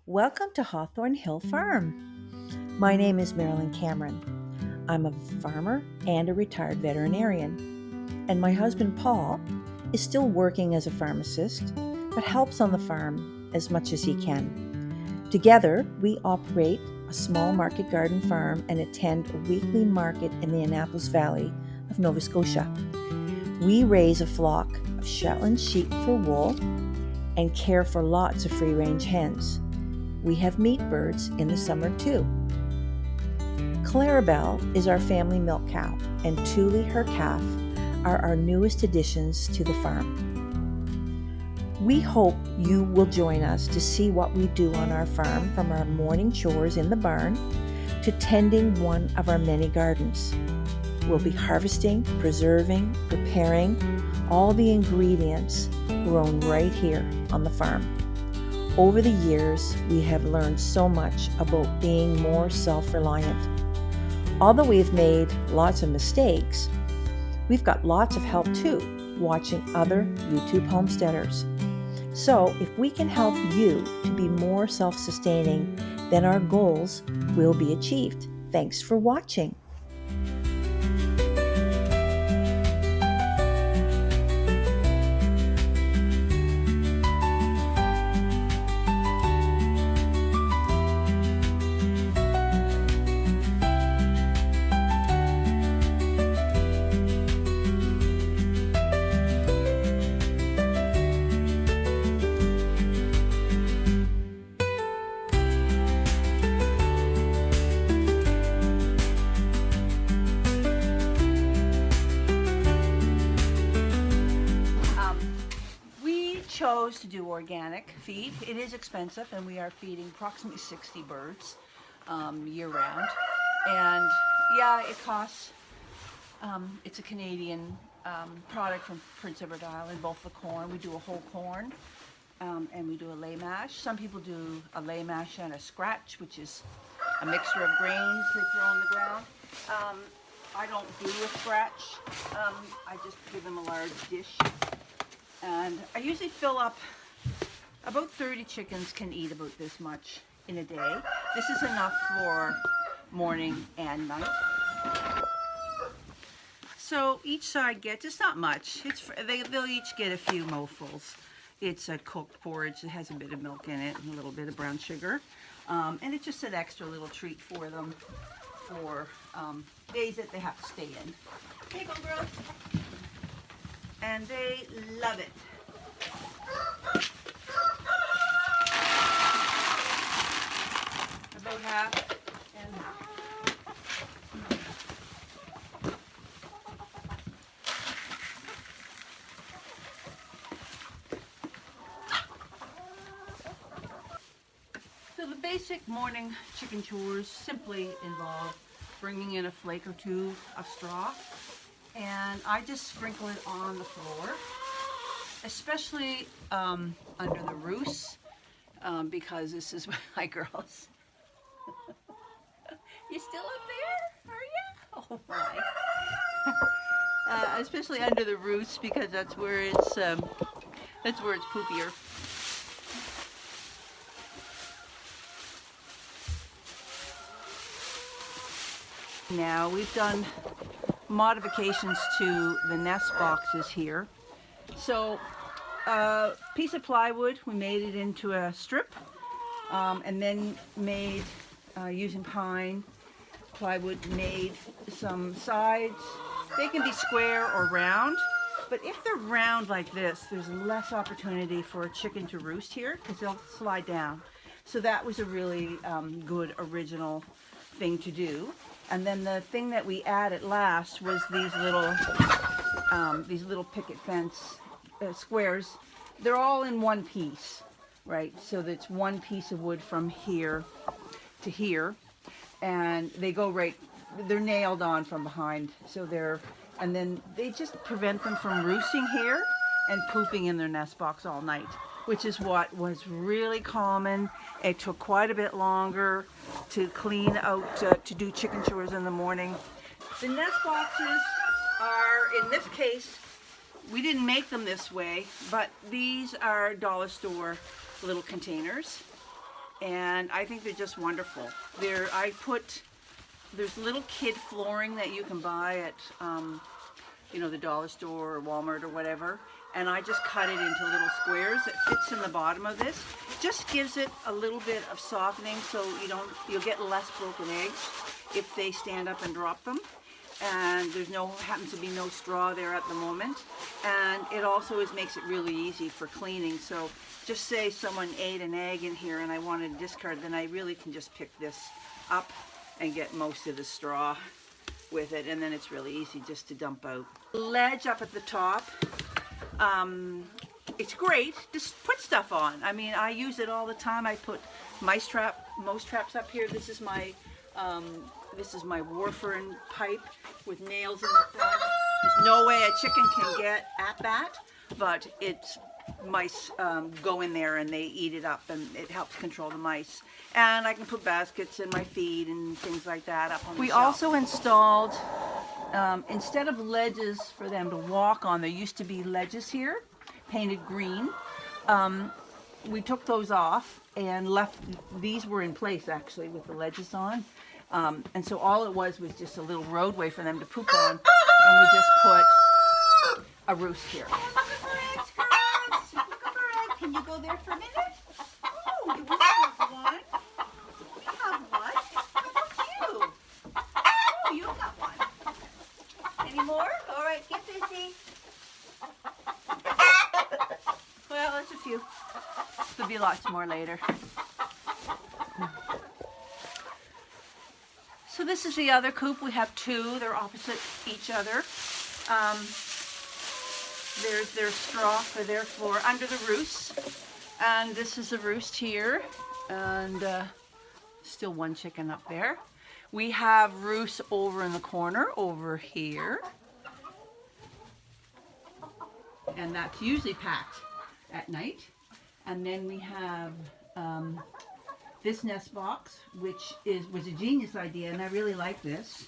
Welcome to Hawthorne Hill Farm. My name is Marilyn Cameron. I'm a farmer and a retired veterinarian. And my husband Paul is still working as a pharmacist, but helps on the farm as much as he can. Together, we operate a small market garden farm and attend a weekly market in the Annapolis Valley of Nova Scotia. We raise a flock of Shetland sheep for wool and care for lots of free-range hens. We have meat birds in the summer too. Clarabelle is our family milk cow, and Tuli, her calf, are our newest additions to the farm. We hope you will join us to see what we do on our farm, from our morning chores in the barn to tending one of our many gardens. We'll be harvesting, preserving, preparing all the ingredients grown right here on the farm. Over the years, we have learned so much about being more self-reliant. Although we've made lots of mistakes, we've got lots of help too, watching other YouTube homesteaders. So if we can help you to be more self-sustaining, then our goals will be achieved. Thanks for watching. Chose to do organic feed. It is expensive, and we are feeding approximately 60 birds year round. And yeah, it costs. It's a Canadian product from Prince Edward Island. Both the corn, we do a whole corn, and we do a lay mash. Some people do a lay mash and a scratch, which is a mixture of grains they throw on the ground. I don't do a scratch. I just give them a large dish. And I usually fill up, about 30 chickens can eat about this much in a day. This is enough for morning and night. So each side gets, it's not much, they'll each get a few mouthfuls. It's a cooked porridge that has a bit of milk in it and a little bit of brown sugar. And it's just an extra little treat for them for days that they have to stay in. Here you go, girls. And they love it. About half and half. So the basic morning chicken chores simply involve bringing in a flake or two of straw. And I just sprinkle it on the floor, especially under the roosts, because this is my girls. You still up there? Are you? Oh my! Especially under the roosts, because that's where it's poopier. Now we've done modifications to the nest boxes here. So a piece of plywood, we made it into a strip, and then made, using pine plywood, made some sides. They can be square or round, but if they're round like this, there's less opportunity for a chicken to roost here because they'll slide down. So that was a really good original thing to do. And then the thing that we added last was these little picket fence squares. They're all in one piece, right? So that's one piece of wood from here to here, and they go right. They're nailed on from behind, so and then they just prevent them from roosting here and pooping in their nest box all night, which is what was really common. It took quite a bit longer to clean out, to do chicken chores in the morning. The nest boxes are, in this case, we didn't make them this way, but these are dollar store little containers. and I think they're just wonderful. There's little kid flooring that you can buy at the dollar store or Walmart or whatever, and I just cut it into little squares. It fits in the bottom of this. Just gives it a little bit of softening, so you'll get less broken eggs if they stand up and drop them. And happens to be no straw there at the moment, and it also makes it really easy for cleaning. So just say someone ate an egg in here and I wanted to discard, then I really can just pick this up and get most of the straw with it, and then it's really easy just to dump out. Ledge up at the top, it's great. Just put stuff on. I mean, I use it all the time. I put mouse traps up here. This is my warfarin pipe with nails in the front. There's no way a chicken can get at that, but mice go in there and they eat it up, and it helps control the mice. And I can put baskets in my feed and things like that up on the shelf. We also installed, instead of ledges for them to walk on, there used to be ledges here, painted green. We took those off and left, these were in place actually with the ledges on. And so all it was just a little roadway for them to poop on, and we just put a roost here. Can you go there for a minute? Oh, you want to have one? We have one. How about you? Oh, you got one. Any more? All right, get busy. Well, there's a few. There'll be lots more later. So this is the other coop. We have two. They're opposite each other. There's their straw for their floor under the roost. And this is the roost here. And still one chicken up there. We have roosts over in the corner over here. And that's usually packed at night. And then we have this nest box, which was a genius idea, and I really like this.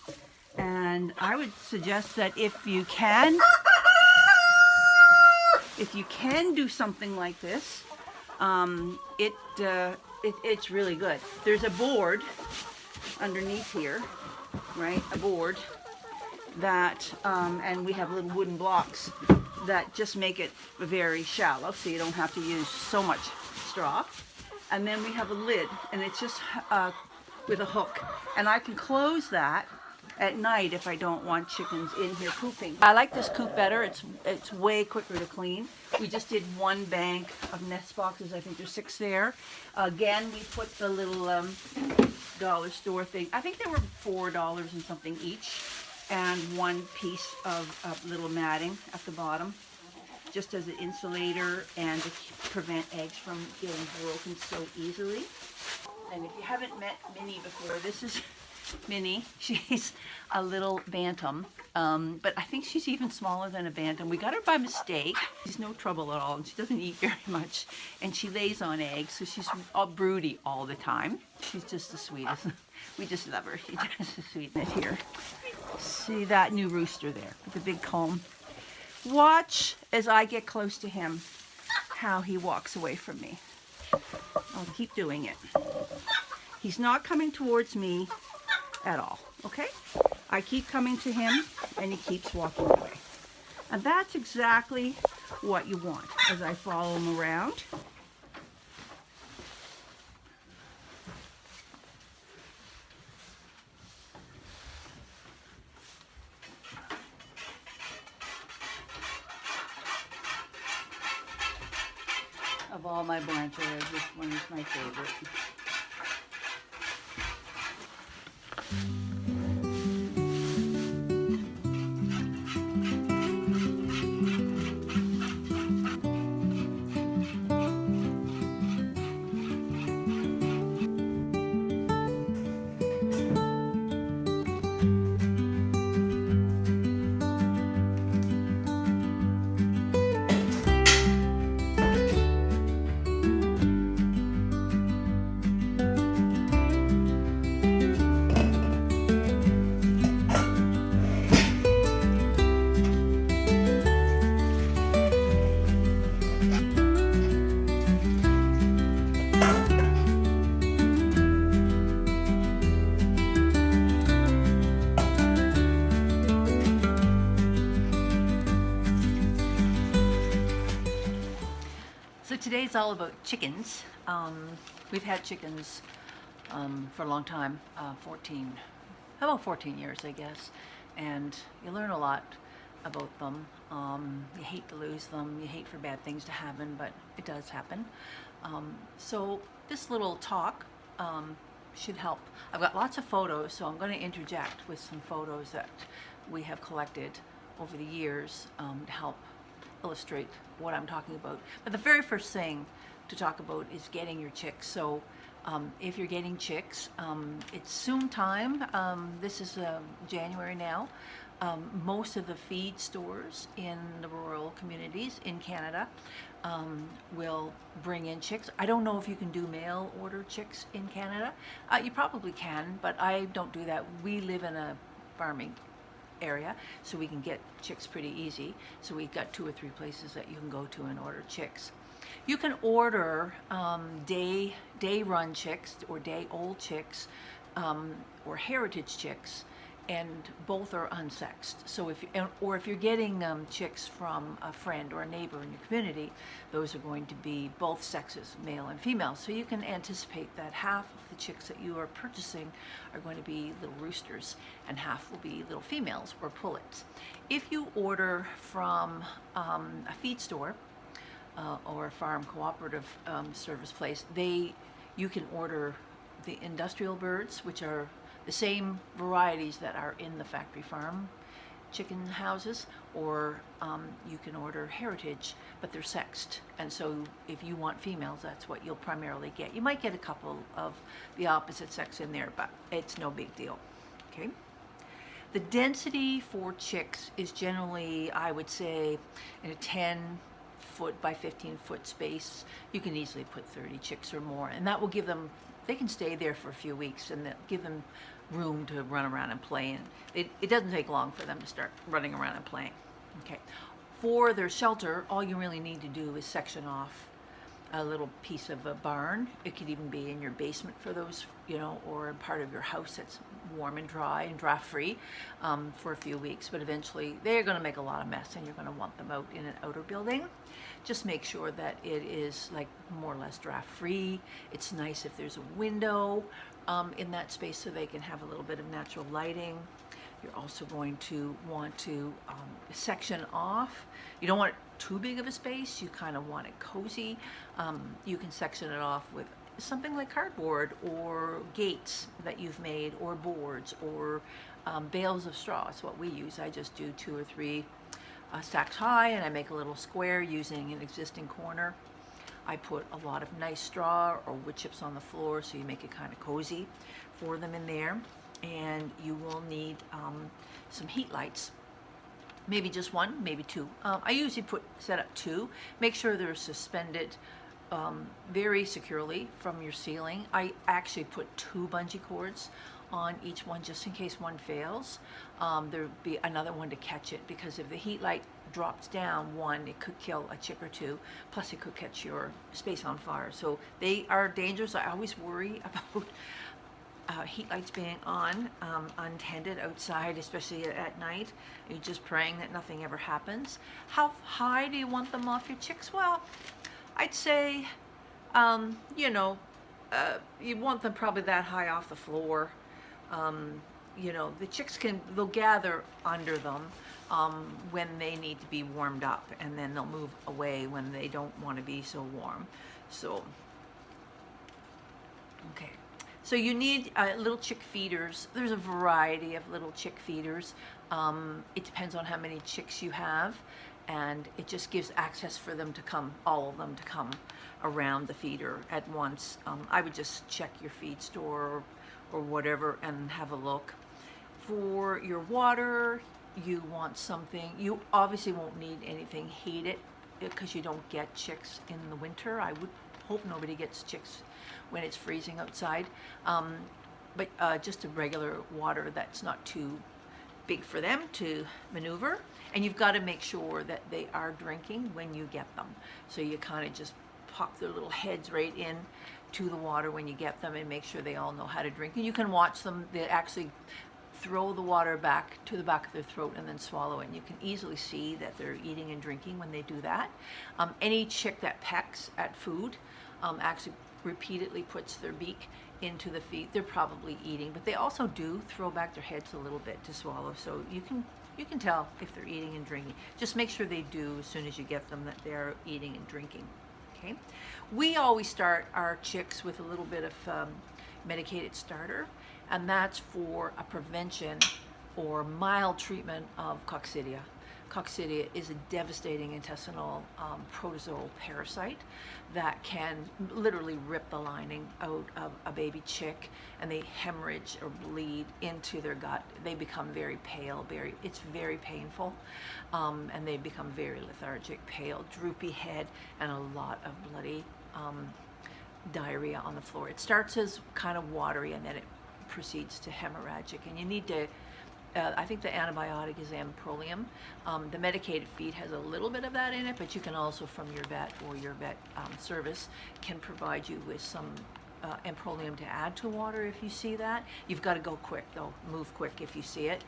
And I would suggest that if you can do something like this, it's really good. There's a board underneath here, right? A board that, and we have little wooden blocks that just make it very shallow, so you don't have to use so much straw. And then we have a lid, and it's just with a hook. And I can close that at night if I don't want chickens in here pooping. I like this coop better. It's way quicker to clean. We just did one bank of nest boxes. I think there's 6 there. Again, we put the little dollar store thing. I think they were $4 and something each, and one piece of little matting at the bottom, just as an insulator and to prevent eggs from getting broken so easily. And if you haven't met Minnie before, this is Minnie. She's a little bantam, but I think she's even smaller than a bantam. We got her by mistake. She's no trouble at all, and she doesn't eat very much, and she lays on eggs, so she's all broody all the time. She's just the sweetest. We just love her. She's just the sweetness here. See that new rooster there with the big comb? Watch as I get close to him, how he walks away from me. I'll keep doing it. He's not coming towards me at all, okay? I keep coming to him, and he keeps walking away. And that's exactly what you want as I follow him around. Of all my branches, this one is my favorite. today's all about chickens. We've had chickens for a long time, about 14 years, I guess, and you learn a lot about them. You hate to lose them, you hate for bad things to happen, but it does happen. So this little talk should help. I've got lots of photos, so I'm going to interject with some photos that we have collected over the years to help illustrate what I'm talking about. But the very first thing to talk about is getting your chicks. So if you're getting chicks, it's soon time. This is January now. Most of the feed stores in the rural communities in Canada will bring in chicks. I don't know if you can do mail order chicks in Canada. You probably can, but I don't do that. We live in a farming area, so we can get chicks pretty easy. So we've got 2 or 3 places that you can go to and order chicks. You can order day run chicks or day old chicks or heritage chicks, and both are unsexed. So if you're getting chicks from a friend or a neighbor in your community, those are going to be both sexes, male and female. So you can anticipate that half of the chicks that you are purchasing are going to be little roosters, and half will be little females or pullets. If you order from a feed store or a farm cooperative service place, you can order the industrial birds, which are the same varieties that are in the factory farm chicken houses, or you can order heritage, but they're sexed. And so if you want females, that's what you'll primarily get. You might get a couple of the opposite sex in there, but it's no big deal. Okay. The density for chicks is generally, I would say, in a 10-foot by 15-foot space. You can easily put 30 chicks or more, and that will give them, they can stay there for a few weeks, and that'll give them room to run around and play. And it doesn't take long for them to start running around and playing. Okay. For their shelter, all you really need to do is section off a little piece of a barn. It could even be in your basement for those, or in part of your house that's warm and dry and draft free for a few weeks. But eventually they're going to make a lot of mess, and you're going to want them out in an outer building. Just make sure that it is like more or less draft free. It's nice if there's a window in that space so they can have a little bit of natural lighting. You're also going to want to section off. You don't want too big of a space. You kind of want it cozy. You can section it off with something like cardboard or gates that you've made, or boards, or bales of straw. That's what we use. I just do 2 or 3 stacks high, and I make a little square using an existing corner. I put a lot of nice straw or wood chips on the floor, so you make it kind of cozy for them in there. And you will need some heat lights, maybe just 1, maybe 2. I usually set up 2. Make sure they're suspended very securely from your ceiling. I actually put 2 bungee cords on each one just in case one fails. There'll be another one to catch it, because if the heat light drops down one, it could kill a chick or 2, plus it could catch your space on fire. So they are dangerous. I always worry about heat lights being on untended outside, especially at night. You're just praying that nothing ever happens. How high do you want them off your chicks? Well, I'd say you want them probably that high off the floor. The chicks they'll gather under them when they need to be warmed up, and then they'll move away when they don't want to be so warm. So, okay. So you need little chick feeders. There's a variety of little chick feeders. It depends on how many chicks you have, and it just gives access for them to come, all of them to come around the feeder at once. I would just check your feed store or whatever and have a look. For your water, you want something, you obviously won't need anything heated, because you don't get chicks in the winter. I would hope nobody gets chicks when it's freezing outside. But just a regular water that's not too big for them to maneuver. And you've got to make sure that they are drinking when you get them. So you kind of just pop their little heads right in to the water when you get them, and make sure they all know how to drink. And you can watch them. They actually throw the water back to the back of their throat and then swallow it. And you can easily see that they're eating and drinking when they do that. Any chick that pecks at food actually repeatedly puts their beak into the feed. They're probably eating, but they also do throw back their heads a little bit to swallow. So you can tell if they're eating and drinking. Just make sure they do as soon as you get them, that they're eating and drinking. Okay. We always start our chicks with a little bit of medicated starter, and that's for a prevention or mild treatment of coccidia. Coccidia is a devastating intestinal protozoal parasite that can literally rip the lining out of a baby chick, and they hemorrhage or bleed into their gut. They become very pale, it's very painful, and they become very lethargic, pale, droopy head, and a lot of bloody diarrhea on the floor. It starts as kind of watery, and then it proceeds to hemorrhagic, and you need to I think the antibiotic is amprolium. The medicated feed has a little bit of that in it, but you can also, from your vet or your vet service, can provide you with some amprolium to add to water if you see that. You've got to go quick though, move quick if you see it.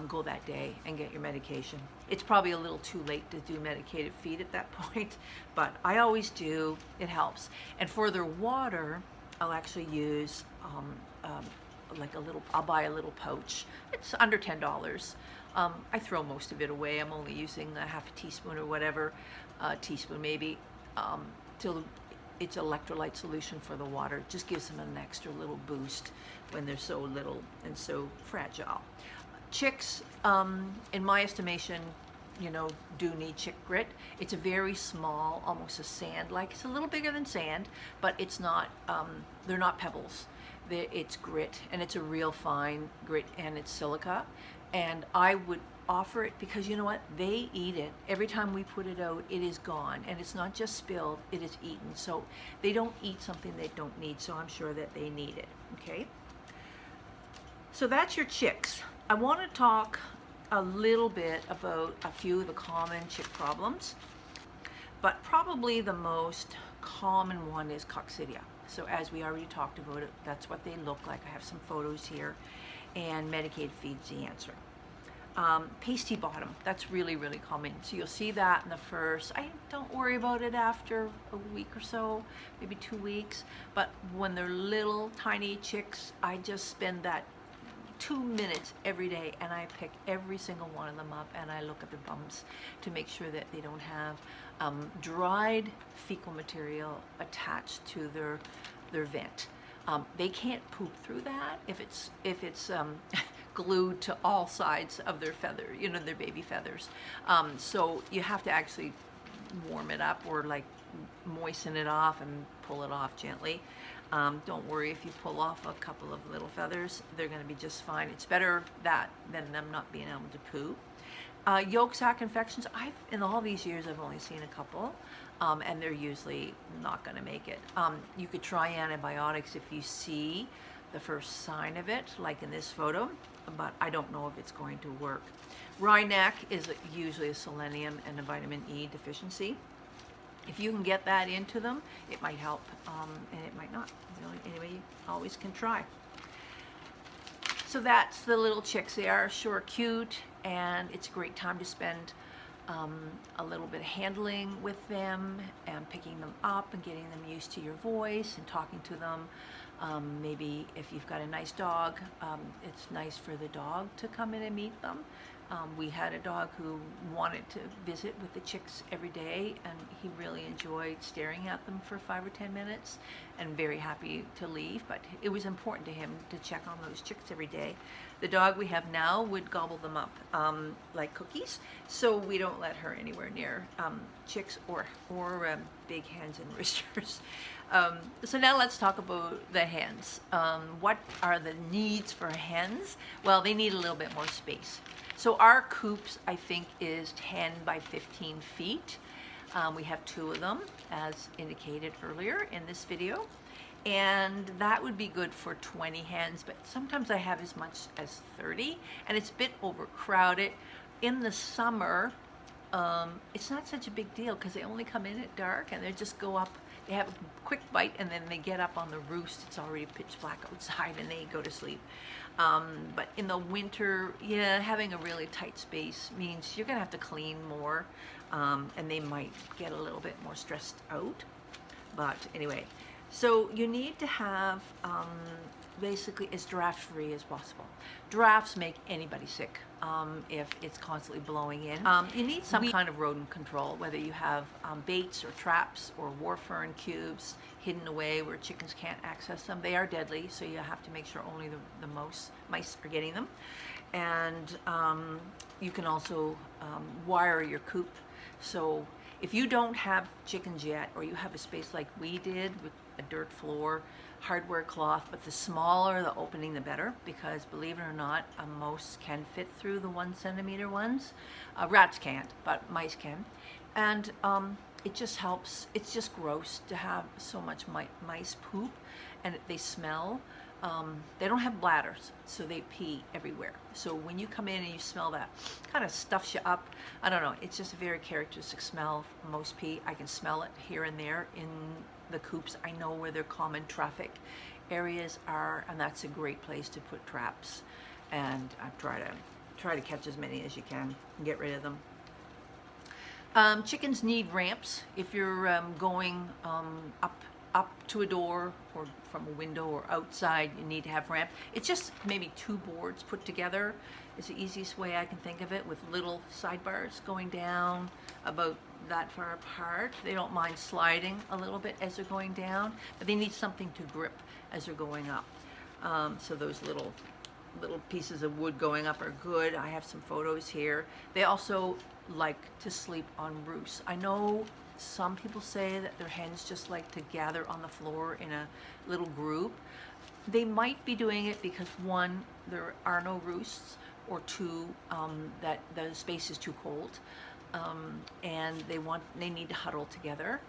Go that day and get your medication. It's probably a little too late to do medicated feed at that point, but I always do, it helps. And for their water, I'll actually use like I'll buy a little pouch. It's under $10. I throw most of it away. I'm only using a half a teaspoon or whatever, a teaspoon maybe, till it's electrolyte solution for the water. It just gives them an extra little boost when they're so little and so fragile. Chicks, in my estimation, do need chick grit. It's a very small, almost a sand-like. It's a little bigger than sand, but it's not. They're not pebbles. It's grit, and it's a real fine grit, and it's silica. And I would offer it because you know what? They eat it. Every time we put it out, it is gone, and it's not just spilled, it is eaten. So they don't eat something they don't need, so I'm sure that they need it, okay? So that's your chicks. I want to talk a little bit about a few of the common chick problems, but probably the most common one is coccidia. So as we already talked about it, that's what they look like. I have some photos here, and medicated feed's the answer. Pasty bottom, that's really, really common. So you'll see that in the first, I don't worry about it after a week or so, maybe 2 weeks, but when they're little tiny chicks, I just spend that 2 minutes every day, and I pick every single one of them up, and I look at the bums to make sure that they don't have dried fecal material attached to their vent. They can't poop through that if it's glued to all sides of their feather, their baby feathers. So you have to actually warm it up or like moisten it off and pull it off gently. Don't worry if you pull off a couple of little feathers, they're going to be just fine. It's better that than them not being able to poo. Yolk sac infections, in all these years I've only seen a couple, and they're usually not going to make it. You could try antibiotics if you see the first sign of it, like in this photo, but I don't know if it's going to work. Wryneck is usually a selenium and a vitamin E deficiency. If you can get that into them, it might help, and it might not. Anyway, you always can try. So that's the little chicks. They are sure cute, and it's a great time to spend a little bit of handling with them and picking them up and getting them used to your voice and talking to them. Maybe if you've got a nice dog, it's nice for the dog to come in and meet them. We had a dog who wanted to visit with the chicks every day, and he really enjoyed staring at them for 5 or 10 minutes and very happy to leave, but it was important to him to check on those chicks every day. The dog we have now would gobble them up like cookies, so we don't let her anywhere near chicks or big hens and roosters. So now let's talk about the hens. What are the needs for hens? Well, they need a little bit more space. So our coops, I think, is 10 by 15 feet. We have 2 of them, as indicated earlier in this video. And that would be good for 20 hens, but sometimes I have as much as 30, and it's a bit overcrowded. In the summer, it's not such a big deal because they only come in at dark, and they just go up. they have a quick bite and then they get up on the roost. It's already pitch black outside and they go to sleep. But in the winter, yeah, having a really tight space means you're gonna have to clean more, and they might get a little bit more stressed out. But anyway, so you need to have basically as draft free as possible. Drafts make anybody sick if it's constantly blowing in. You need some kind of rodent control, whether you have baits or traps or warfern cubes hidden away where chickens can't access them. They are deadly, so you have to make sure only the mice are getting them. And you can also wire your coop. So if you don't have chickens yet, or you have a space like we did with a dirt floor, hardware cloth, but the smaller the opening the better, because believe it or not, mouse can fit through the 1 centimeter ones. Rats can't, but mice can. And it just helps. It's just gross to have so much mice poop, and they smell. They don't have bladders, so they pee everywhere. So when you come in and you smell that, kind of stuffs you up. I don't know, it's just a very characteristic smell of mouse pee. I can smell it here and there in the coops. I know where their common traffic areas are, and that's a great place to put traps. And I try to catch as many as you can and get rid of them. Chickens need ramps. If you're going up to a door or from a window or outside, you need to have ramp. It's just maybe 2 boards put together. It's the easiest way I can think of it, with little sidebars going down about that far apart. They don't mind sliding a little bit as they're going down, but they need something to grip as they're going up. So those little pieces of wood going up are good. I have some photos here. They also like to sleep on roosts. I know some people say that their hens just like to gather on the floor in a little group. They might be doing it because 1, there are no roosts, or 2, that the space is too cold, and they need to huddle together.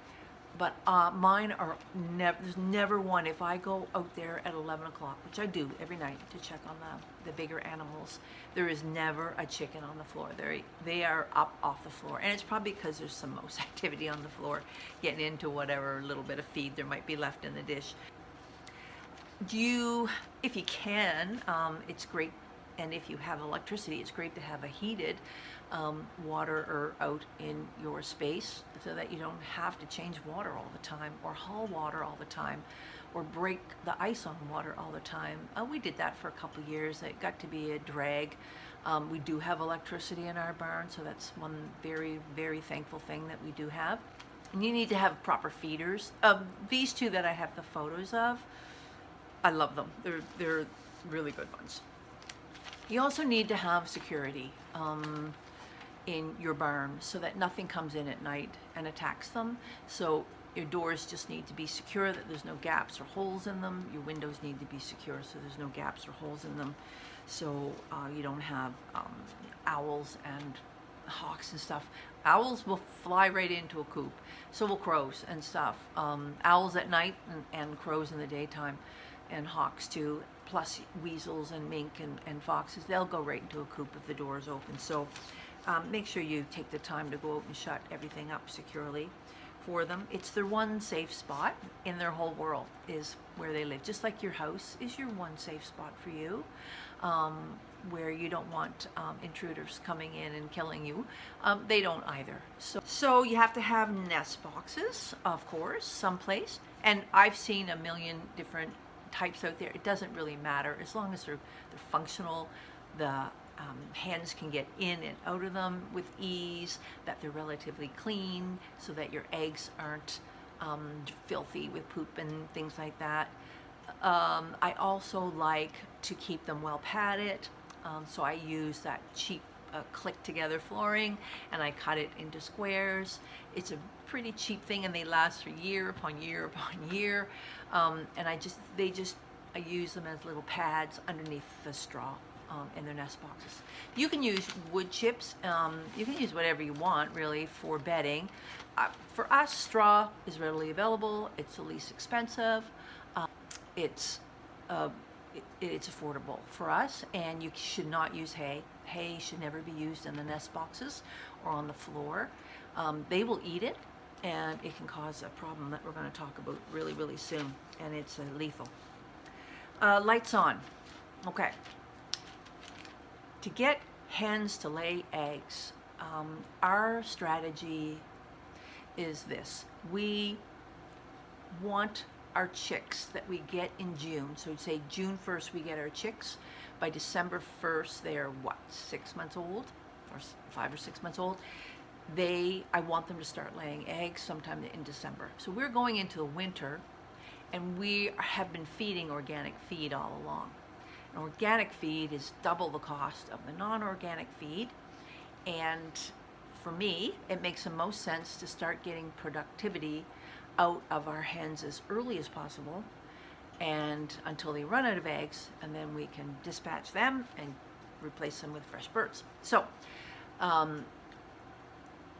But mine are there's never one. If I go out there at 11 o'clock, which I do every night to check on the bigger animals, there is never a chicken on the floor. They are up off the floor. And it's probably because there's some mouse activity on the floor, getting into whatever little bit of feed there might be left in the dish. If you can, it's great. And if you have electricity, it's great to have a heated water out in your space, so that you don't have to change water all the time, or haul water all the time, or break the ice on water all the time. We did that for a couple of years. It got to be a drag. We do have electricity in our barn, so that's one very, very thankful thing that we do have. And you need to have proper feeders. These 2 that I have the photos of, I love them. They're really good ones. You also need to have security in your barn, so that nothing comes in at night and attacks them. So your doors just need to be secure, that there's no gaps or holes in them. Your windows need to be secure, so there's no gaps or holes in them. So you don't have owls and hawks and stuff. Owls will fly right into a coop. So will crows and stuff. Owls at night and crows in the daytime, and hawks too. Plus weasels and mink and foxes, they'll go right into a coop if the door is open. So make sure you take the time to go out and shut everything up securely for them. It's their one safe spot in their whole world, is where they live. Just like your house is your one safe spot for you, where you don't want intruders coming in and killing you. They don't either. So you have to have nest boxes, of course, someplace. And I've seen a million different types out there. It doesn't really matter, as long as they're functional. The hens can get in and out of them with ease, that they're relatively clean, so that your eggs aren't filthy with poop and things like that. I also like to keep them well padded, so I use that cheap click together flooring, and I cut it into squares. It's a pretty cheap thing, and they last for year upon year upon year. And I use them as little pads underneath the straw in their nest boxes. You can use wood chips. You can use whatever you want, really, for bedding. For us, straw is readily available. It's the least expensive. It's affordable for us, and you should not use hay. Hay should never be used in the nest boxes or on the floor. They will eat it, and it can cause a problem that we're going to talk about really, really soon, and it's lethal. Lights on. Okay. To get hens to lay eggs, our strategy is this. We want our chicks that we get in June, so say June 1st we get our chicks. By December 1st they're what, 6 months old, or 5 or 6 months old. I want them to start laying eggs sometime in December. So we're going into the winter, and we have been feeding organic feed all along. An organic feed is double the cost of the non-organic feed, and for me, it makes the most sense to start getting productivity out of our hens as early as possible, and until they run out of eggs, and then we can dispatch them and replace them with fresh birds. So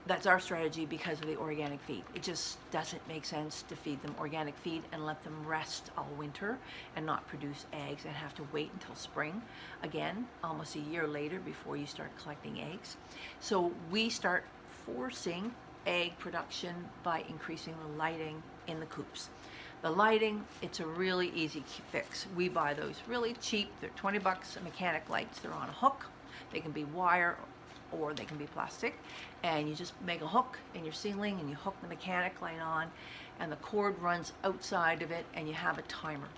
that's our strategy because of the organic feed. It just doesn't make sense to feed them organic feed and let them rest all winter and not produce eggs and have to wait until spring again, almost a year later, before you start collecting eggs. So we start forcing egg production by increasing the lighting in the coops. The lighting, it's a really easy fix. We buy those really cheap. They're 20 bucks, mechanic lights. They're on a hook. They can be wire or they can be plastic, and you just make a hook in your ceiling and you hook the mechanic light on, and the cord runs outside of it, and you have a timer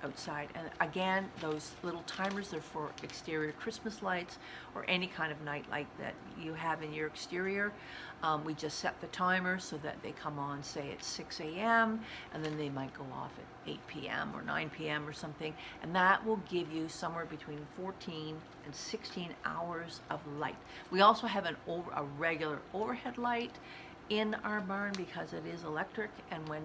outside. And again, those little timers, they're for exterior Christmas lights or any kind of night light that you have in your exterior. We just set the timer so that they come on, say at 6 a.m. and then they might go off at 8 p.m. or 9 p.m. or something, and that will give you somewhere between 14 and 16 hours of light. We also have a regular overhead light in our barn because it is electric, and when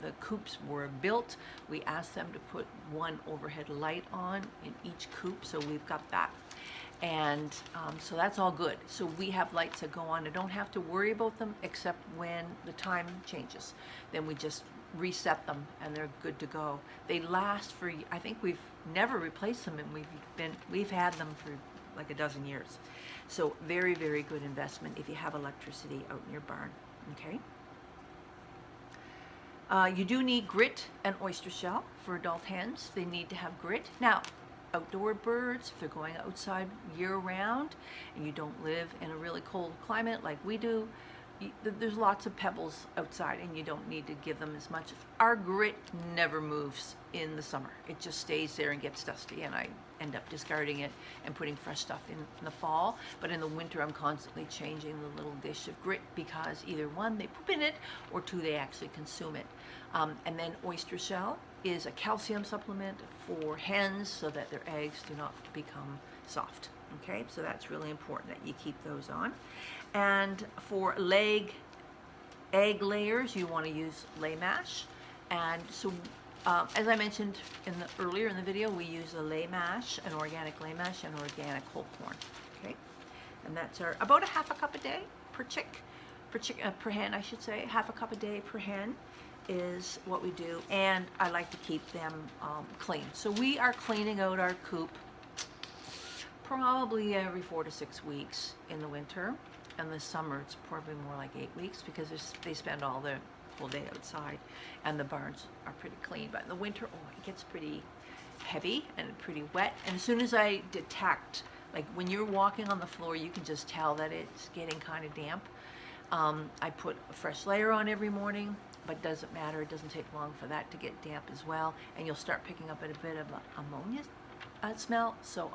the coops were built, we asked them to put one overhead light on in each coop, so we've got that. And so that's all good. So we have lights that go on. I don't have to worry about them except when the time changes. Then we just reset them and they're good to go. They last for, I think we've never replaced them, and we've had them for like a dozen years. So very, very good investment if you have electricity out in your barn, okay? You do need grit and oyster shell for adult hens. They need to have grit. Now, outdoor birds, if they're going outside year-round and you don't live in a really cold climate like we do, there's lots of pebbles outside and you don't need to give them as much. Our grit never moves in the summer. It just stays there and gets dusty, and I end up discarding it and putting fresh stuff in the fall. But in the winter, I'm constantly changing the little dish of grit because either one, they poop in it, or two, they actually consume it. And then oyster shell is a calcium supplement for hens so that their eggs do not become soft. Okay, so that's really important that you keep those on. And for egg layers, you want to use lay mash. And so, as I mentioned earlier in the video, we use a lay mash, an organic lay mash, and organic whole corn. Okay, and that's about a half a cup a day per hen, I should say. Half a cup a day per hen is what we do, and I like to keep them clean. So we are cleaning out our coop probably every 4 to 6 weeks in the winter. In the summer, it's probably more like 8 weeks because they spend all the whole day outside, and the barns are pretty clean. But in the winter, it gets pretty heavy and pretty wet. And as soon as I detect, like when you're walking on the floor, you can just tell that it's getting kind of damp. I put a fresh layer on every morning, but it doesn't matter. It doesn't take long for that to get damp as well, and you'll start picking up a bit of ammonia smell. So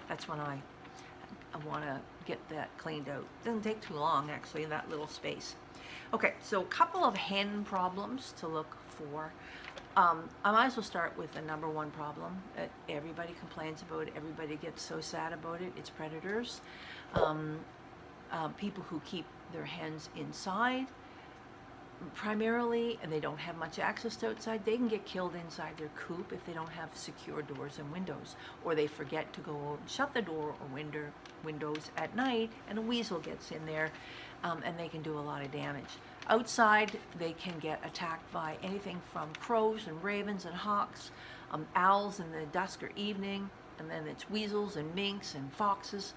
that's when I want to get that cleaned out. It doesn't take too long, actually, in that little space. Okay, so a couple of hen problems to look for. I might as well start with the number one problem that everybody complains about. Everybody gets so sad about it. It's predators. People who keep their hens inside primarily, and they don't have much access to outside, they can get killed inside their coop if they don't have secure doors and windows, or they forget to go out and shut the door or windows at night, and a weasel gets in there, and they can do a lot of damage. Outside, they can get attacked by anything from crows and ravens and hawks, owls in the dusk or evening, and then it's weasels and minks and foxes.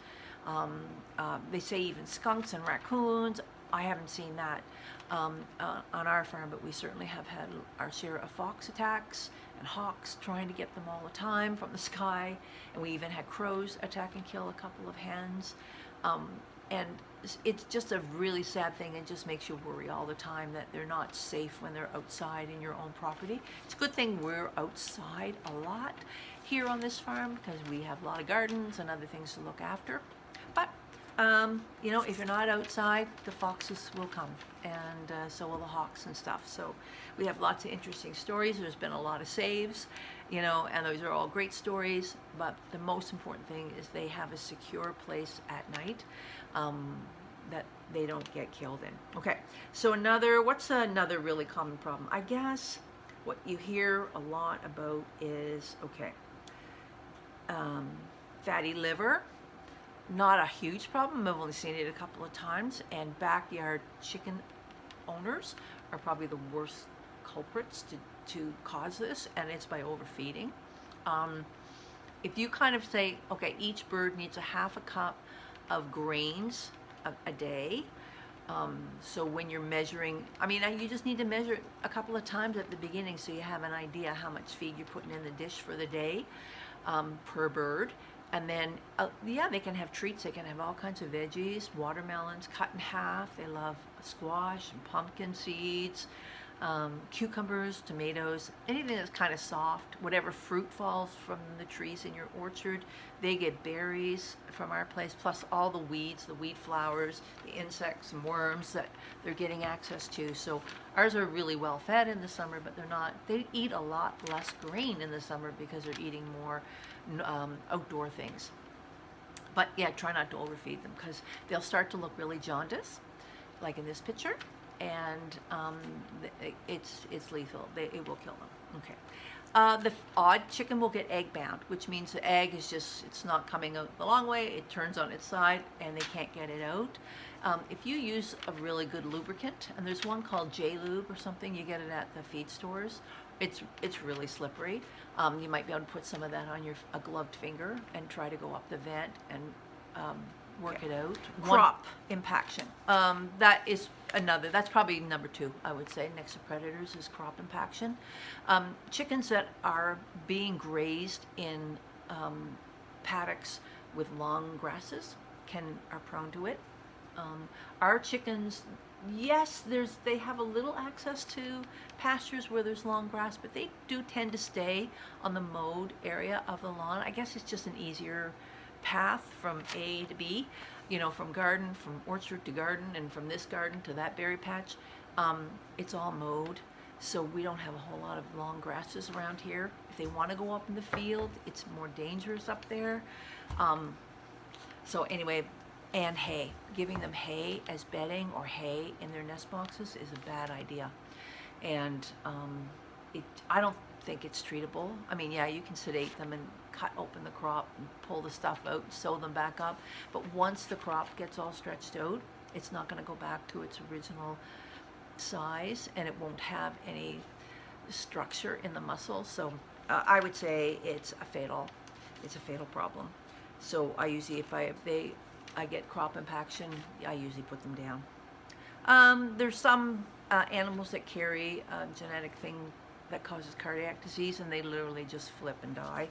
They say even skunks and raccoons. I haven't seen that on our farm, but we certainly have had our share of fox attacks and hawks trying to get them all the time from the sky, and we even had crows attack and kill a couple of hens. And it's just a really sad thing. It just makes you worry all the time that they're not safe when they're outside in your own property. It's a good thing we're outside a lot here on this farm because we have a lot of gardens and other things to look after. But you know, if you're not outside, the foxes will come, and so will the hawks and stuff. So we have lots of interesting stories. There's been a lot of saves, you know, and those are all great stories. But the most important thing is they have a secure place at night that they don't get killed in. Okay, so what's another really common problem? I guess what you hear a lot about is, fatty liver. Not a huge problem. I've only seen it a couple of times, and backyard chicken owners are probably the worst culprits to cause this, and it's by overfeeding. If you kind of say, okay, each bird needs a half a cup of grains a day, so when you're measuring, I mean, you just need to measure it a couple of times at the beginning so you have an idea how much feed you're putting in the dish for the day per bird. And then, yeah, they can have treats. They can have all kinds of veggies, watermelons cut in half. They love squash and pumpkin seeds, cucumbers, tomatoes, anything that's kind of soft. Whatever fruit falls from the trees in your orchard. They get berries from our place, plus all the weeds, the weed flowers, the insects and worms that they're getting access to. So ours are really well fed in the summer, but they eat a lot less grain in the summer because they're eating more outdoor things. But yeah, try not to overfeed them because they'll start to look really jaundiced, like in this picture, and it's lethal. It will kill them. Okay. The odd chicken will get egg bound, which means the egg is it's not coming out the long way. It turns on its side and they can't get it out. If you use a really good lubricant, and there's one called J-Lube or something, you get it at the feed stores. It's really slippery. You might be able to put some of that on a gloved finger and try to go up the vent and work it out. Crop impaction. That's probably number 2, I would say, next to predators is crop impaction. Chickens that are being grazed in paddocks with long grasses are prone to it. Our chickens, yes, they have a little access to pastures where there's long grass, but they do tend to stay on the mowed area of the lawn. I guess it's just an easier path from A to B, from orchard to garden, and from this garden to that berry patch. It's all mowed, so we don't have a whole lot of long grasses around here. If they want to go up in the field, it's more dangerous up there. So anyway, and hay. Giving them hay as bedding or hay in their nest boxes is a bad idea. And I don't think it's treatable. I mean, yeah, you can sedate them and cut open the crop and pull the stuff out and sew them back up. But once the crop gets all stretched out, it's not going to go back to its original size, and it won't have any structure in the muscle. So I would say it's a fatal problem. So I usually, if I get crop impaction, I usually put them down. There's some animals that carry a genetic thing that causes cardiac disease, and they literally just flip and die.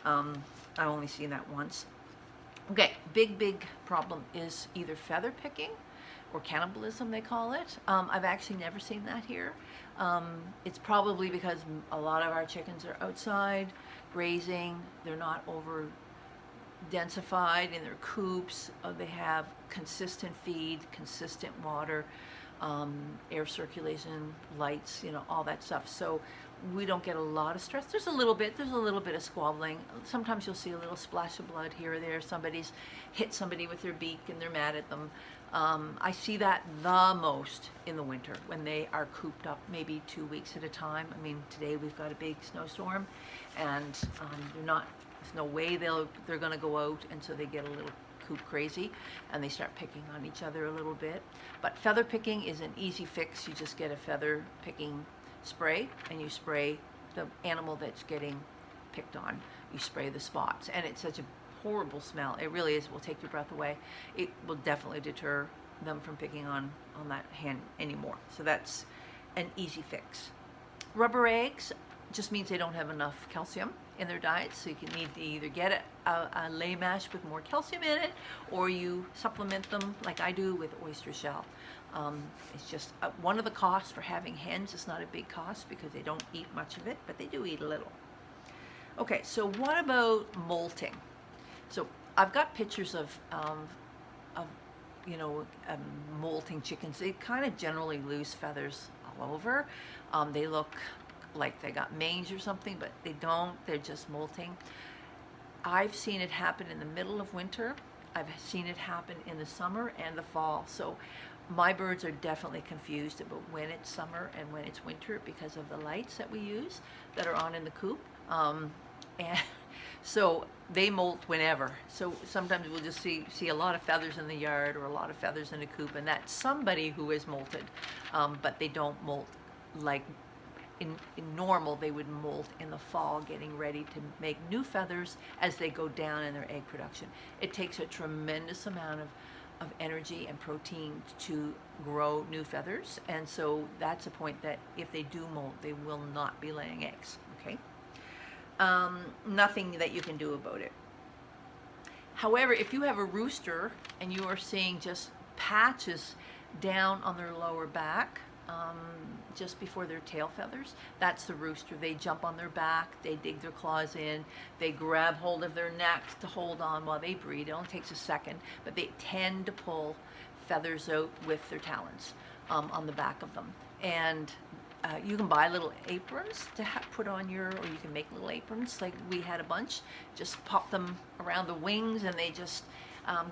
I've only seen that once. Okay, big problem is either feather picking or cannibalism, they call it. I've actually never seen that here. It's probably because a lot of our chickens are outside grazing. They're not over densified in their coops. They have consistent feed, consistent water, air circulation, lights, all that stuff. So we don't get a lot of stress. There's a little bit of squabbling. Sometimes you'll see a little splash of blood here or there. Somebody's hit somebody with their beak and they're mad at them. I see that the most in the winter when they are cooped up maybe 2 weeks at a time. I mean, today we've got a big snowstorm, and there's no way they're going to go out, and so they get a little coop crazy and they start picking on each other a little bit. But feather picking is an easy fix. You just get a feather picking spray and you spray the animal that's getting picked on. You spray the spots, and it's such a horrible smell. It really is. It will take your breath away. It will definitely deter them from picking on that hen anymore. So that's an easy fix. Rubber eggs just means they don't have enough calcium in their diet, so you can need to either get a lay mash with more calcium in it, or you supplement them like I do with oyster shell. It's just one of the costs for having hens. It's not a big cost because they don't eat much of it, but they do eat a little. Okay, so what about molting? So I've got pictures of molting chickens. They kind of generally lose feathers all over. They look like they got mange or something, but they don't. They're just molting. I've seen it happen in the middle of winter. I've seen it happen in the summer and the fall. So my birds are definitely confused about when it's summer and when it's winter because of the lights that we use that are on in the coop. And so they molt whenever. So sometimes we'll just see a lot of feathers in the yard or a lot of feathers in the coop, and that's somebody who is molted. But they don't molt like in normal. They would molt in the fall, getting ready to make new feathers as they go down in their egg production. It takes a tremendous amount of energy and protein to grow new feathers, and so that's a point that if they do molt, they will not be laying eggs. Okay. Nothing that you can do about it. However, if you have a rooster and you are seeing just patches down on their lower back, just before their tail feathers, that's the rooster. They jump on their back, they dig their claws in, they grab hold of their neck to hold on while they breed. It only takes a second, but they tend to pull feathers out with their talons on the back of them. And you can buy little aprons to put on or you can make little aprons. Like we had a bunch, just pop them around the wings and they just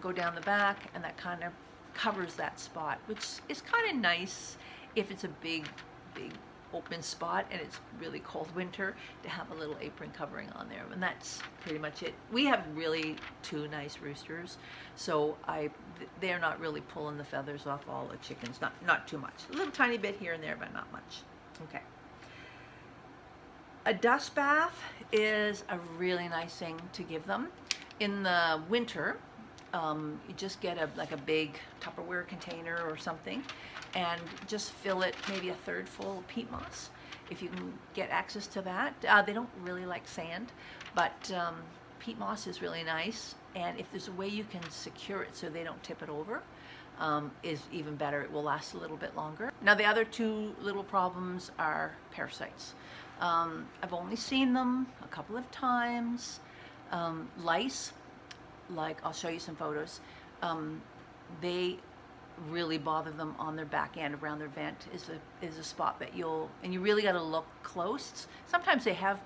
go down the back, and that kind of covers that spot, which is kind of nice if it's a big open spot and it's really cold winter, to have a little apron covering on there. And that's pretty much it. We have really two nice roosters, so they're not really pulling the feathers off all the chickens, not too much. A little tiny bit here and there, but not much. Okay. A dust bath is a really nice thing to give them. In the winter, you just get a big Tupperware container or something, and just fill it maybe a third full of peat moss, if you can get access to that. They don't really like sand, but peat moss is really nice, and if there's a way you can secure it so they don't tip it over, is even better. It will last a little bit longer. Now the other two little problems are parasites. I've only seen them a couple of times. Lice, like I'll show you some photos, they really bother them on their back end. Around their vent is a spot that you really got to look close. Sometimes they have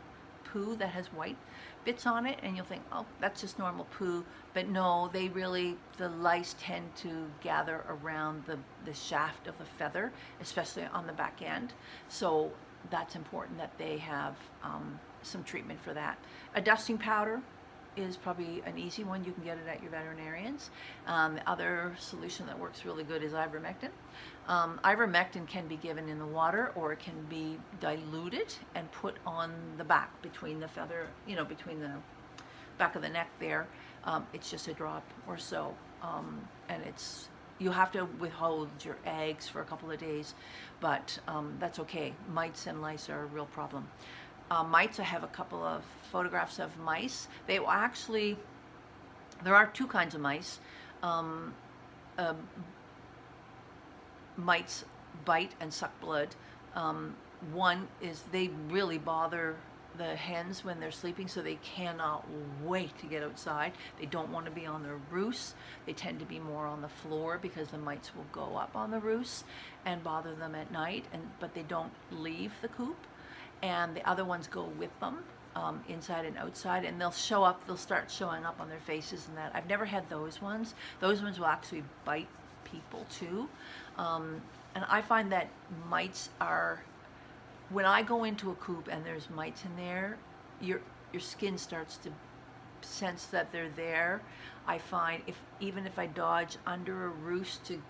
poo that has white bits on it, and you'll think, oh, that's just normal poo, but no, the lice tend to gather around the shaft of the feather, especially on the back end. So that's important that they have some treatment for that. A dusting powder is probably an easy one. You can get it at your veterinarians. The other solution that works really good is ivermectin. Ivermectin can be given in the water, or it can be diluted and put on the back between the feather, between the back of the neck there. It's just a drop or so, and you have to withhold your eggs for a couple of days, but that's okay. Mites and lice are a real problem. Mites, I have a couple of photographs of mice. There are two kinds of mice. Mites bite and suck blood. One is they really bother the hens when they're sleeping, so they cannot wait to get outside. They don't want to be on their roosts. They tend to be more on the floor because the mites will go up on the roosts and bother them at night, but they don't leave the coop. And the other ones go with them, inside and outside, and they'll start showing up on their faces and that. I've never had those ones. Those ones will actually bite people too. And I find that mites when I go into a coop and there's mites in there, your skin starts to sense that they're there. I find even if I dodge under a roost to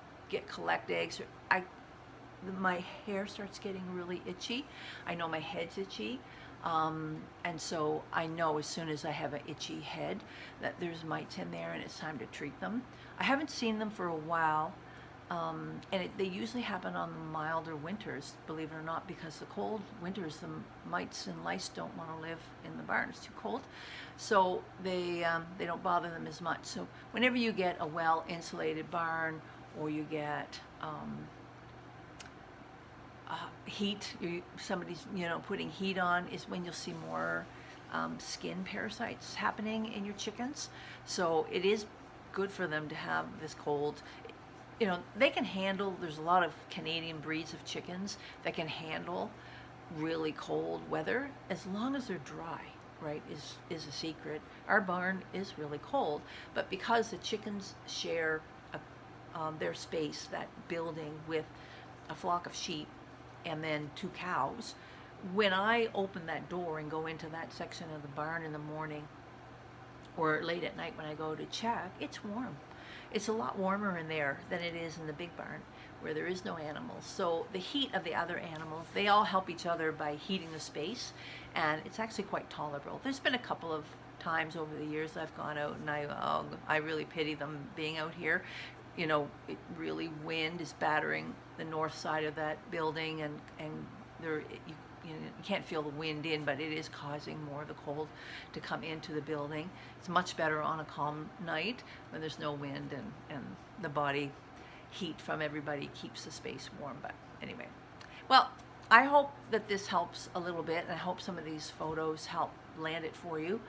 collect eggs, my hair starts getting really itchy. I know my head's itchy, and so I know as soon as I have an itchy head that there's mites in there and it's time to treat them. I haven't seen them for a while. And they usually happen on the milder winters, believe it or not, because the cold winters, the mites and lice don't want to live in the barn. It's too cold, so they don't bother them as much. So whenever you get a well-insulated barn, or you get heat, somebody's putting heat on, is when you'll see more skin parasites happening in your chickens. So it is good for them to have this cold. They can handle, there's a lot of Canadian breeds of chickens that can handle really cold weather as long as they're dry, right, is a secret. Our barn is really cold, but because the chickens share their space, that building, with a flock of sheep and then 2 cows, when I open that door and go into that section of the barn in the morning or late at night when I go to check, it's warm. It's a lot warmer in there than it is in the big barn where there is no animals. So the heat of the other animals, they all help each other by heating the space, and it's actually quite tolerable. There's been a couple of times over the years I've gone out and I really pity them being out here. It really, wind is battering the north side of that building, and there you can't feel the wind in, but it is causing more of the cold to come into the building. It's much better on a calm night when there's no wind, and the body heat from everybody keeps the space warm. But anyway, well, I hope that this helps a little bit, and I hope some of these photos help land it for you.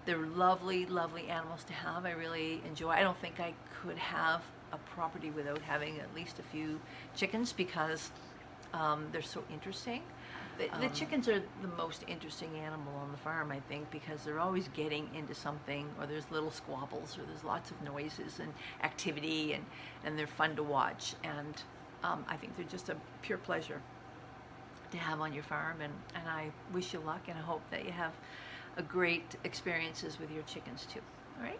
They're lovely, lovely animals to have. I really enjoy. I don't think I could have a property without having at least a few chickens, because they're so interesting. The chickens are the most interesting animal on the farm, I think, because they're always getting into something, or there's little squabbles, or there's lots of noises and activity, and they're fun to watch. And I think they're just a pure pleasure to have on your farm. And I wish you luck, and I hope that you have a great experiences with your chickens too. All right?